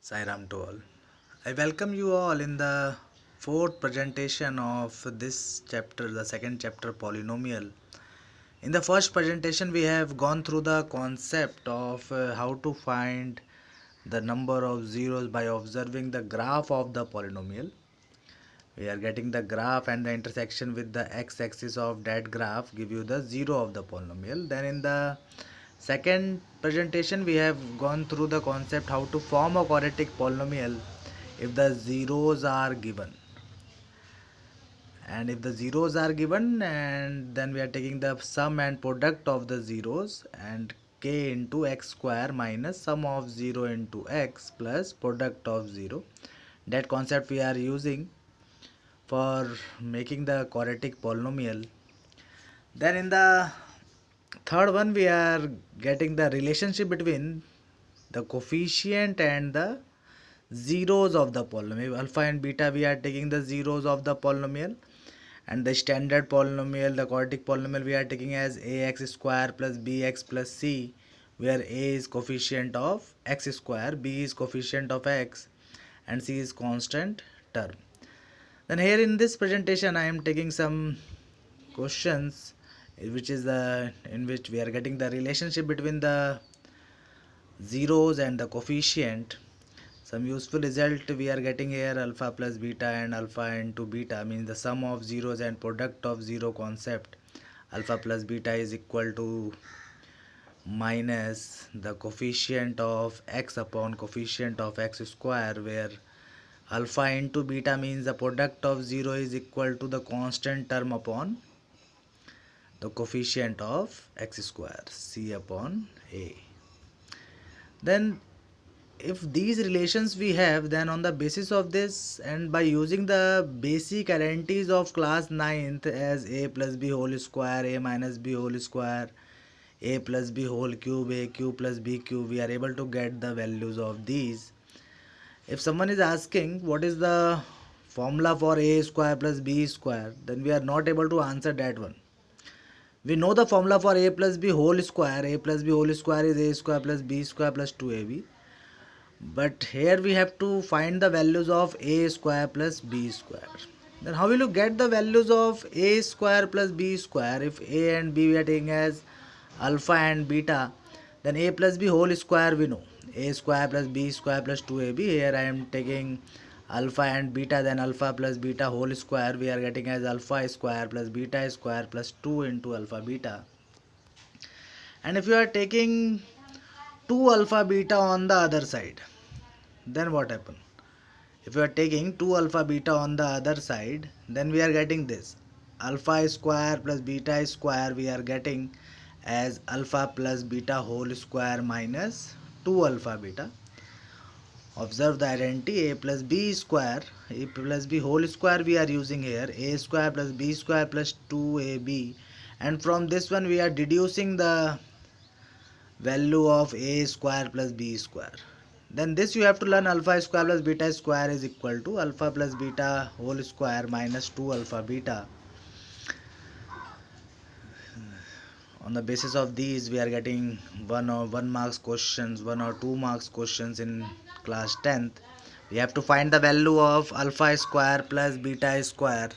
Sairam to all. I welcome you all in the fourth presentation of this chapter, the second chapter, polynomial. In the first presentation, we have gone through the concept of how to find the number of zeros by observing the graph of the polynomial. We are getting the graph and the intersection with the x-axis of that graph give you the zero of the polynomial. Then in the second presentation we have gone through the concept how to form a quadratic polynomial if the zeros are given. And if the zeros are given, and then we are taking the sum and product of the zeros and k into x square minus sum of 0 into x plus product of 0. That concept we are using for making the quadratic polynomial. Then in the third one we are getting the relationship between the coefficient and the zeros of the polynomial. Alpha and beta we are taking the zeros of the polynomial, and the standard polynomial, the quadratic polynomial, we are taking as ax square plus bx plus c, where a is coefficient of x square, b is coefficient of x, and c is constant term. Then here in this presentation I am taking some questions which is the in which we are getting the relationship between the zeros and the coefficient. Some useful result we are getting here: alpha plus beta and alpha into beta means the sum of zeros and product of zero concept. Alpha plus beta is equal to minus the coefficient of x upon coefficient of x square, where alpha into beta means the product of 0 is equal to the constant term upon the coefficient of x square, c upon a. Then if these relations we have, then on the basis of this and by using the basic identities of class 9th as a plus b whole square, a minus b whole square, a plus b whole cube, a cube plus b cube, we are able to get the values of these. If someone is asking what is the formula for a square plus b square, then we are not able to answer that one. We know the formula for a plus b whole square. A plus b whole square is a square plus b square plus 2ab. But here we have to find the values of a square plus b square. Then how will you get the values of a square plus b square? If a and b we are taking as alpha and beta, then a plus b whole square we know. A square plus b square plus 2ab. Here I am taking alpha and beta, then alpha plus beta whole square we are getting as alpha square plus beta square plus 2 into alpha beta. And if you are taking 2 alpha beta on the other side, then what happen? If you are taking 2 alpha beta on the other side, then we are getting this alpha square plus beta square we are getting as alpha plus beta whole square minus 2 alpha beta. Observe the identity: a plus b square, a plus b whole square we are using here, a square plus b square plus 2ab, and from this one we are deducing the value of a square plus b square. Then this you have to learn: alpha square plus beta square is equal to alpha plus beta whole square minus 2 alpha beta. On the basis of these we are getting one or 1 marks questions, 1 or 2 marks questions in class 10th. We have to find the value of alpha square plus beta square.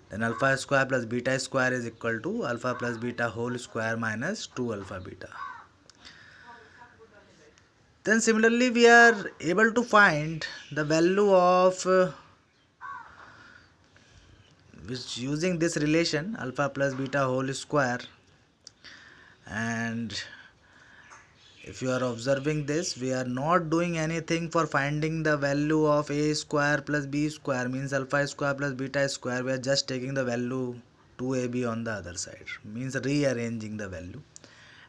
Then alpha square plus beta square is equal to alpha plus beta whole square minus 2 alpha beta. Then similarly we are able to find the value of which using this relation alpha plus beta whole square. And if you are observing this, we are not doing anything for finding the value of a square plus b square means alpha square plus beta square. We are just taking the value 2ab on the other side, means rearranging the value,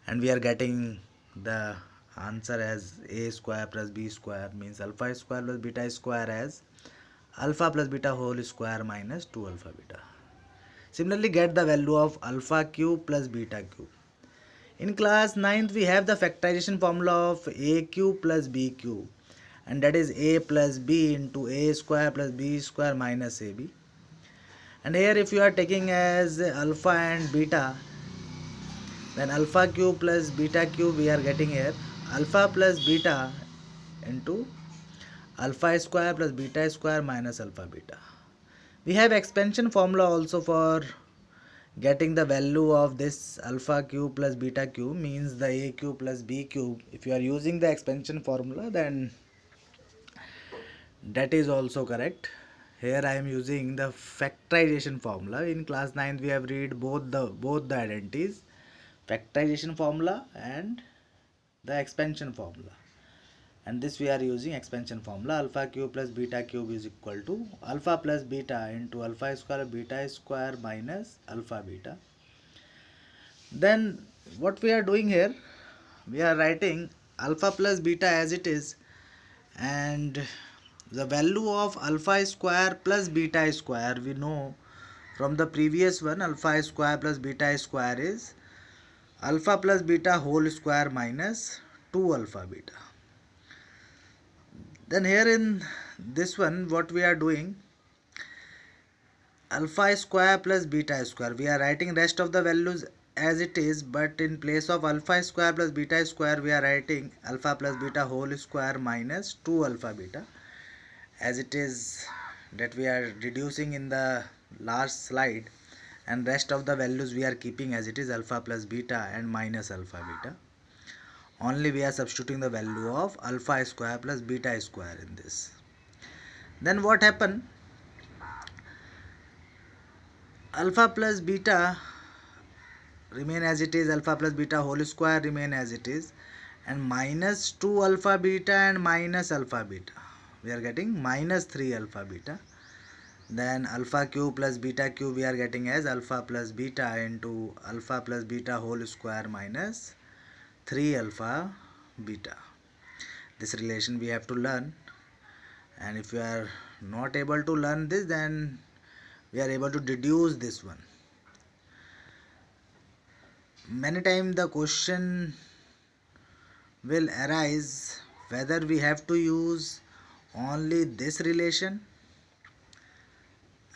and we are getting the answer as a square plus b square means alpha square plus beta square as alpha plus beta whole square minus 2 alpha beta. Similarly, get the value of alpha cube plus beta cube. In class 9th we have the factorization formula of a cube plus b cube, and that is a plus b into a square plus b square minus ab. And here if you are taking as alpha and beta, then alpha cube plus beta cube we are getting here alpha plus beta into alpha square plus beta square minus alpha beta. We have expansion formula also for getting the value of this alpha cube plus beta cube, means the a cube plus b cube. If you are using the expansion formula, then that is also correct. Here I am using the factorization formula. In class 9 we have read both the identities, factorization formula and the expansion formula, and this we are using expansion formula. Alpha cube plus beta cube is equal to alpha plus beta into alpha square beta square minus alpha beta. Then what we are doing here, we are writing alpha plus beta as it is, and the value of alpha square plus beta square we know from the previous one. Alpha square plus beta square is alpha plus beta whole square minus 2 alpha beta. Then here in this one what we are doing, alpha square plus beta square, we are writing rest of the values as it is, but in place of alpha square plus beta square we are writing alpha plus beta whole square minus 2 alpha beta, as it is that we are reducing in the last slide, and rest of the values we are keeping as it is, alpha plus beta and minus alpha beta. Only we are substituting the value of alpha square plus beta square in this. Then what happen, alpha plus beta remain as it is, alpha plus beta whole square remain as it is, and minus 2 alpha beta and minus alpha beta, we are getting minus 3 alpha beta. Then alpha cube plus beta cube we are getting as alpha plus beta into alpha plus beta whole square minus 3 alpha beta. This relation we have to learn, and if we are not able to learn this, then we are able to deduce this one. Many times the question will arise whether we have to use only this relation,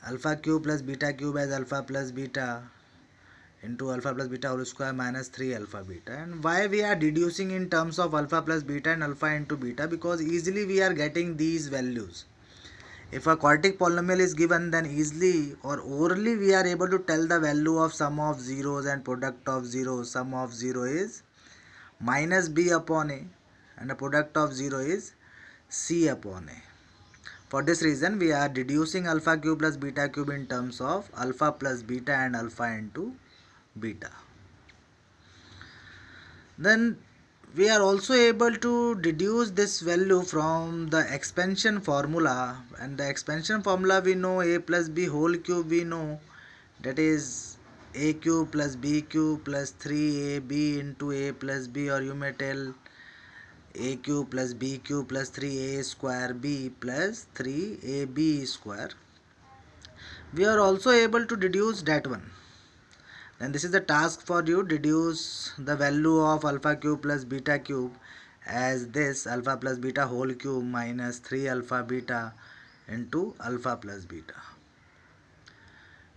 alpha cube plus beta cube as alpha plus beta into alpha plus beta whole square minus 3 alpha beta, and why we are deducing in terms of alpha plus beta and alpha into beta, because easily we are getting these values. If a quartic polynomial is given, then easily or orally we are able to tell the value of sum of zeros and product of zeros. Sum of 0 is minus b upon a, and the product of 0 is c upon a. For this reason we are deducing alpha cube plus beta cube in terms of alpha plus beta and alpha into beta. Then we are also able to deduce this value from the expansion formula, and the expansion formula we know a plus b whole cube, we know that is a cube plus b cube plus 3ab into a plus b, or you may tell a cube plus b cube plus 3a square b plus 3ab square. We are also able to deduce that one. Then this is the task for you, deduce the value of alpha cube plus beta cube as this alpha plus beta whole cube minus 3 alpha beta into alpha plus beta.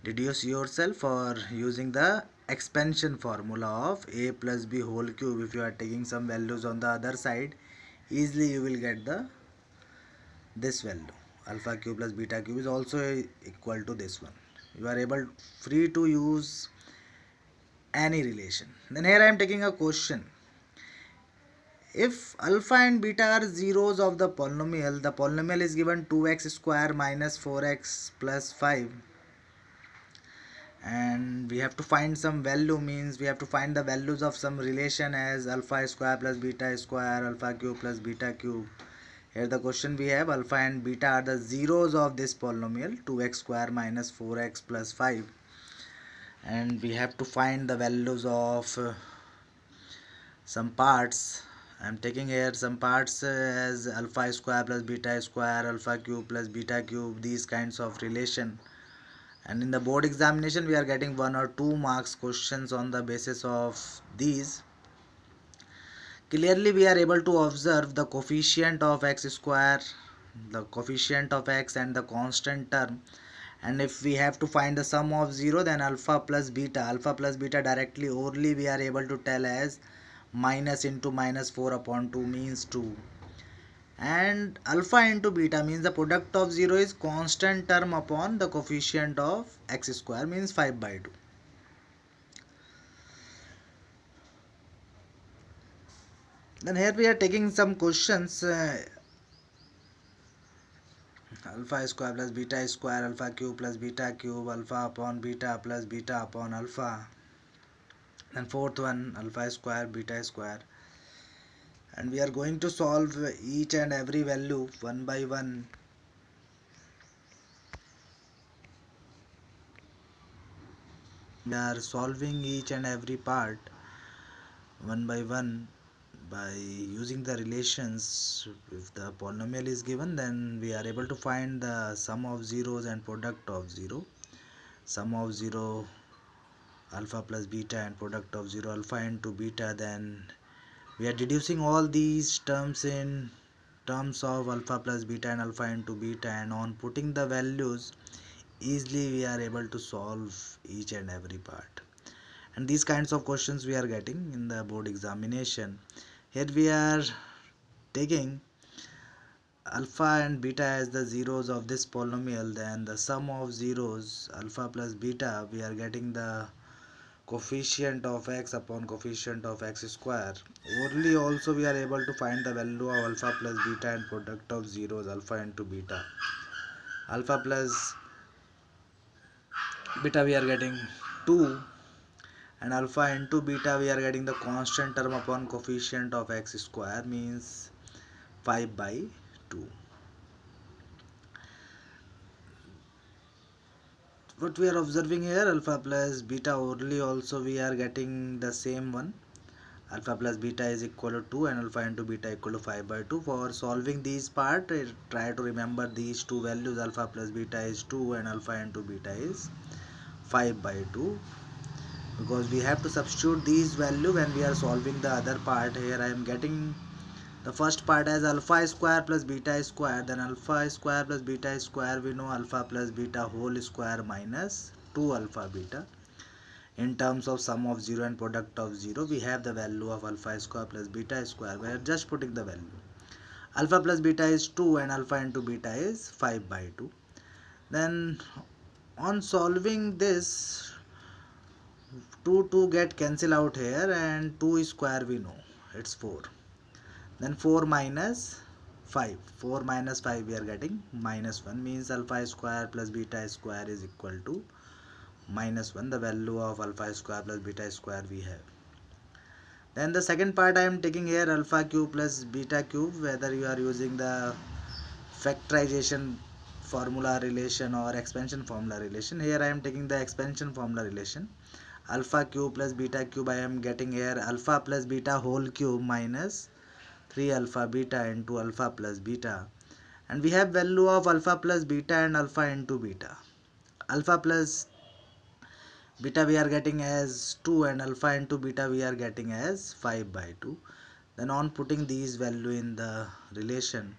Deduce yourself for using the expansion formula of a plus b whole cube. If you are taking some values on the other side, easily you will get this value. Alpha cube plus beta cube is also equal to this one. You are able free to use any relation. Then here I am taking a question. If alpha and beta are zeros of the polynomial is given 2x square minus 4x plus 5, and we have to find some value, means we have to find the values of some relation as alpha square plus beta square, alpha cube plus beta cube. Here the question we have, alpha and beta are the zeros of this polynomial 2x square minus 4x plus 5, and we have to find the values of some parts. I am taking here some parts as alpha square plus beta square, alpha cube plus beta cube, these kinds of relation. And in the board examination we are getting 1 or 2 marks questions on the basis of these. Clearly we are able to observe the coefficient of x square, the coefficient of x and the constant term. And if we have to find the sum of 0, then alpha plus beta directly orally we are able to tell as minus into minus 4 upon 2 means 2, and alpha into beta means the product of 0 is constant term upon the coefficient of x square means 5 by 2. Then here we are taking some questions. Alpha square plus beta square, alpha cube plus beta cube, alpha upon beta plus beta upon alpha. Then fourth one, alpha square beta square, and we are going to solve each and every value one by one. We are solving each and every part one by one by using the relations. If the polynomial is given, then we are able to find the sum of zeros and product of 0. Sum of 0 alpha plus beta and product of 0 alpha into beta. Then we are deducing all these terms in terms of alpha plus beta and alpha into beta, and on putting the values easily we are able to solve each and every part. And these kinds of questions we are getting in the board examination. Here we are taking alpha and beta as the zeros of this polynomial, then the sum of zeros alpha plus beta, we are getting the coefficient of x upon coefficient of x square. Orally also we are able to find the value of alpha plus beta and product of zeros alpha into beta. Alpha plus beta we are getting 2, and alpha into beta we are getting the constant term upon coefficient of x square means 5 by 2. What we are observing here, alpha plus beta orally also we are getting the same one. Alpha plus beta is equal to 2 and alpha into beta equal to 5 by 2. For solving these part, try to remember these two values. Alpha plus beta is 2 and alpha into beta is 5 by 2, because we have to substitute these value when we are solving the other part. Here I am getting the first part as alpha square plus beta square, then alpha square plus beta square, we know alpha plus beta whole square minus 2 alpha beta. In terms of sum of 0 and product of 0, we have the value of alpha square plus beta square. We are just putting the value. Alpha plus beta is 2 and alpha into beta is 5 by 2. Then on solving this, 2 get cancel out here, and 2 square we know it's 4. Then 4 minus 5. 4 minus 5 we are getting minus 1, means alpha square plus beta square is equal to minus 1. The value of alpha square plus beta square we have. Then the second part I am taking here, alpha cube plus beta cube, whether you are using the factorization formula relation or expansion formula relation. Here I am taking the expansion formula relation. Alpha cube plus beta cube, I am getting here alpha plus beta whole cube minus 3 alpha beta into alpha plus beta, and we have value of alpha plus beta and alpha into beta. Alpha plus beta we are getting as 2 and alpha into beta we are getting as 5 by 2. Then on putting these value in the relation,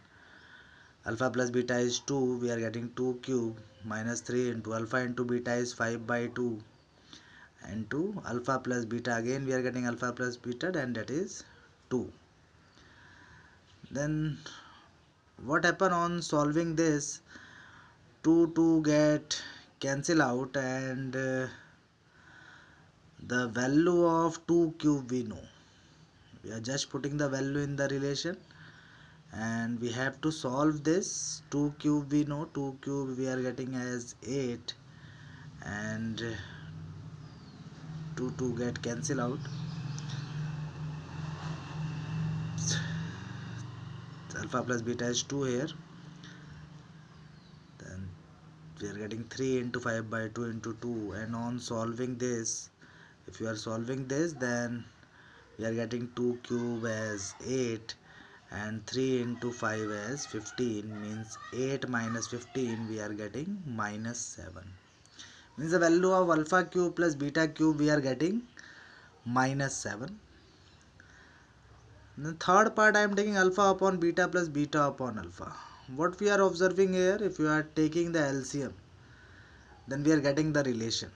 alpha plus beta is 2, we are getting 2 cube minus 3 into alpha into beta is 5 by 2, into alpha plus beta again we are getting alpha plus beta, and that is 2. Then what happen on solving this, 2 get cancel out, and the value of 2 cube we know. We are just putting the value in the relation, and we have to solve this. 2 cube we know, 2 cube we are getting as 8, and 2 get cancel out. Alpha plus beta is 2 here. Then we are getting 3 into 5 by 2 into 2, and on solving this, if you are solving this, then we are getting 2 cube as 8 and 3 into 5 as 15, means 8 minus 15 we are getting minus 7, means the value of alpha cube plus beta cube we are getting minus 7. The third part I am taking alpha upon beta plus beta upon alpha. What we are observing here, if you are taking the LCM, then we are getting the relation.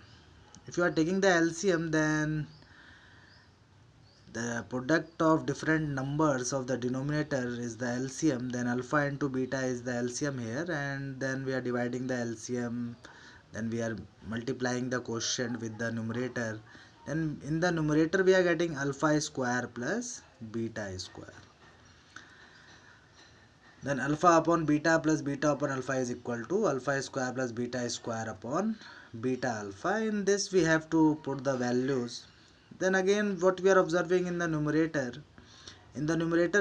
If you are taking the LCM, then the product of different numbers of the denominator is the LCM, then alpha into beta is the LCM here, and then we are dividing the LCM, then we are multiplying the quotient with the numerator, then in the numerator we are getting alpha square plus beta square. Then alpha upon beta plus beta upon alpha is equal to alpha square plus beta square upon beta alpha. In this we have to put the values. Then again what we are observing in the numerator,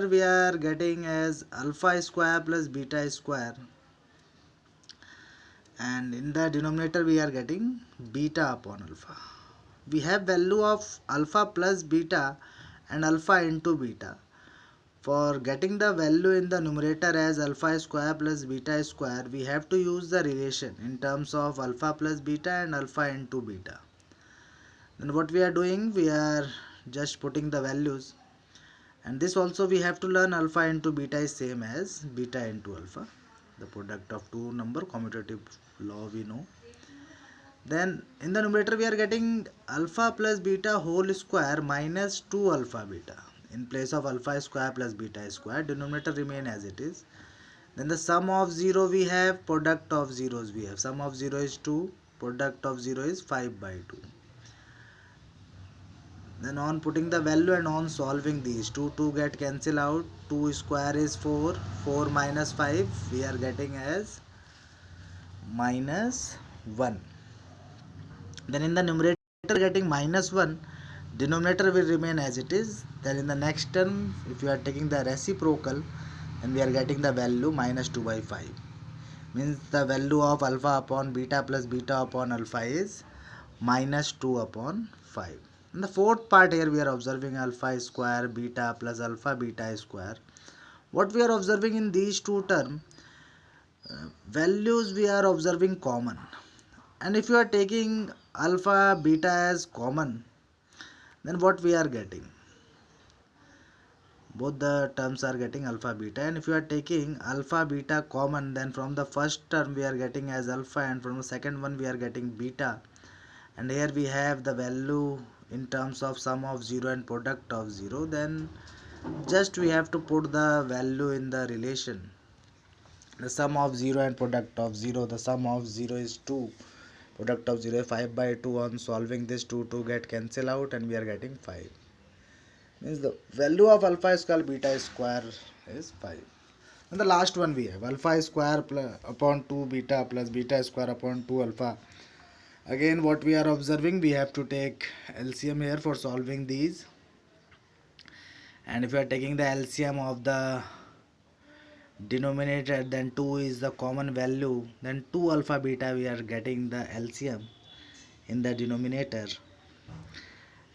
we are getting as alpha square plus beta square, and in the denominator we are getting beta upon alpha. We have value of alpha plus beta and alpha into beta. For getting the value in the numerator as alpha square plus beta square, we have to use the relation in terms of alpha plus beta and alpha into beta. Then what we are doing, we are just putting the values, and this also we have to learn alpha into beta is same as beta into alpha. The product of two number, commutative law we know. Then in the numerator we are getting alpha plus beta whole square minus 2 alpha beta. In place of alpha square plus beta square, denominator remain as it is. Then the sum of 0 we have, product of zeros we have. Sum of 0 is 2, product of 0 is 5 by 2. Then on putting the value and on solving these, 2 get cancel out, 2 square is 4, 4 minus 5 we are getting as minus 1. Then in the numerator getting minus 1, denominator will remain as it is. Then in the next term, if you are taking the reciprocal, then we are getting the value minus 2 by 5. Means the value of alpha upon beta plus beta upon alpha is minus 2 upon 5. In the fourth part here we are observing alpha square beta plus alpha beta square. What we are observing in these two terms, values we are observing common. And if you are taking alpha beta as common, then what we are getting, both the terms are getting alpha beta, and if you are taking alpha beta common, then from the first term we are getting as alpha, and from the second one we are getting beta, and here we have the value in terms of sum of 0 and product of 0. Then just we have to put the value in the relation. The sum of 0 and product of 0, the sum of 0 is 2, product of 0 is 5 by 2. On solving this, 2 get cancel out and we are getting 5. Means the value of alpha square beta square is 5. And the last one we have alpha square plus upon 2 beta plus beta square upon 2 alpha. Again what we are observing, we have to take LCM here for solving these. And if you are taking the LCM of the denominator, then 2 is the common value, then 2 alpha beta we are getting the LCM in the denominator,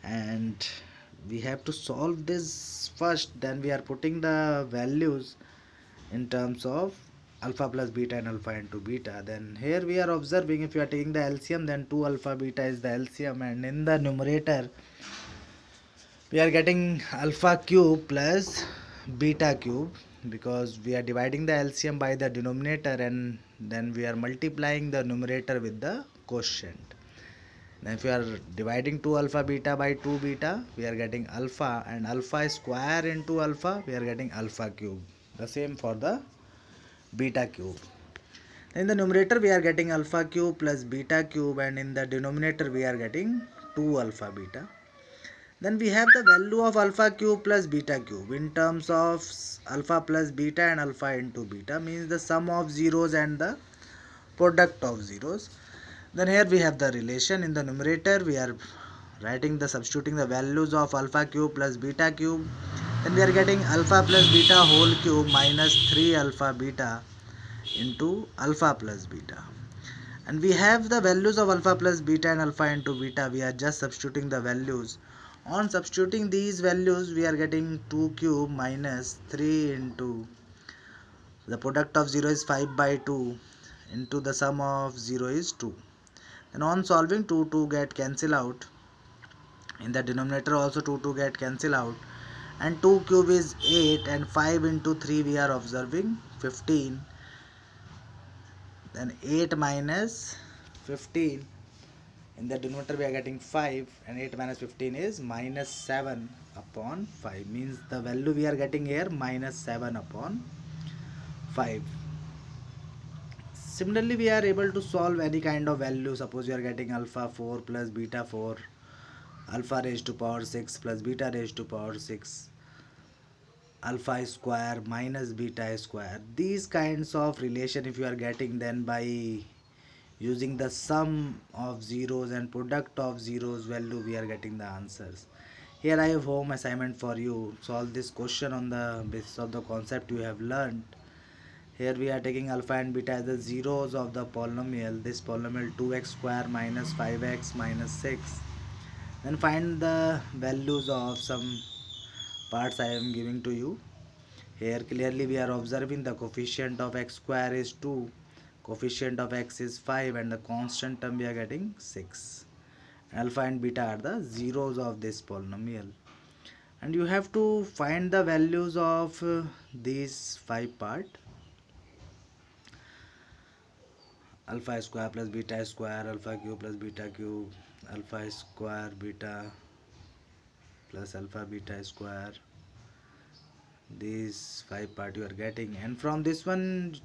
and we have to solve this first, then we are putting the values in terms of alpha plus beta and alpha into beta. Then here we are observing, if you are taking the LCM, then 2 alpha beta is the LCM, and in the numerator we are getting alpha cube plus beta cube, because we are dividing the LCM by the denominator and then we are multiplying the numerator with the quotient. Now if we are dividing 2 alpha beta by 2 beta, we are getting alpha, and alpha square into alpha we are getting alpha cube. The same for the beta cube. In the numerator we are getting alpha cube plus beta cube, and in the denominator we are getting 2 alpha beta. Then we have the value of alpha cube plus beta cube in terms of alpha plus beta and alpha into beta, means the sum of zeros and the product of zeros. Then here we have the relation. In the numerator we are substituting the values of alpha cube plus beta cube. Then we are getting alpha plus beta whole cube minus 3 alpha beta into alpha plus beta. And we have the values of alpha plus beta and alpha into beta. We are just substituting the values. On substituting these values, we are getting 2 cube minus 3 into the product of 0 is 5 by 2 into the sum of 0 is 2. And on solving, 2 get cancel out. In the denominator also 2 get cancel out. And 2 cube is 8, and 5 into 3 we are observing 15. Then 8 minus 15. In the denominator we are getting 5, and 8 minus 15 is minus 7 upon 5, means the value we are getting here minus 7 upon 5. Similarly, we are able to solve any kind of value. Suppose you are getting alpha 4 plus beta 4, alpha raised to power 6 plus beta raised to power 6, alpha square minus beta square. These kinds of relation if you are getting, then by using the sum of zeros and product of zeros value we are getting the answers. Here I have home assignment for you. Solve this question on the basis of the concept you have learned. Here we are taking alpha and beta as the zeros of the polynomial. This polynomial 2x square minus 5x minus 6. Then find the values of some parts I am giving to you. Here clearly we are observing the coefficient of x square is 2, coefficient of x is 5, and the constant term we are getting 6. Alpha and beta are the zeros of this polynomial. And you have to find the values of these 5 part. Alpha square plus beta square, alpha cube plus beta cube, alpha square beta plus alpha beta square. These 5 part you are getting, and from this one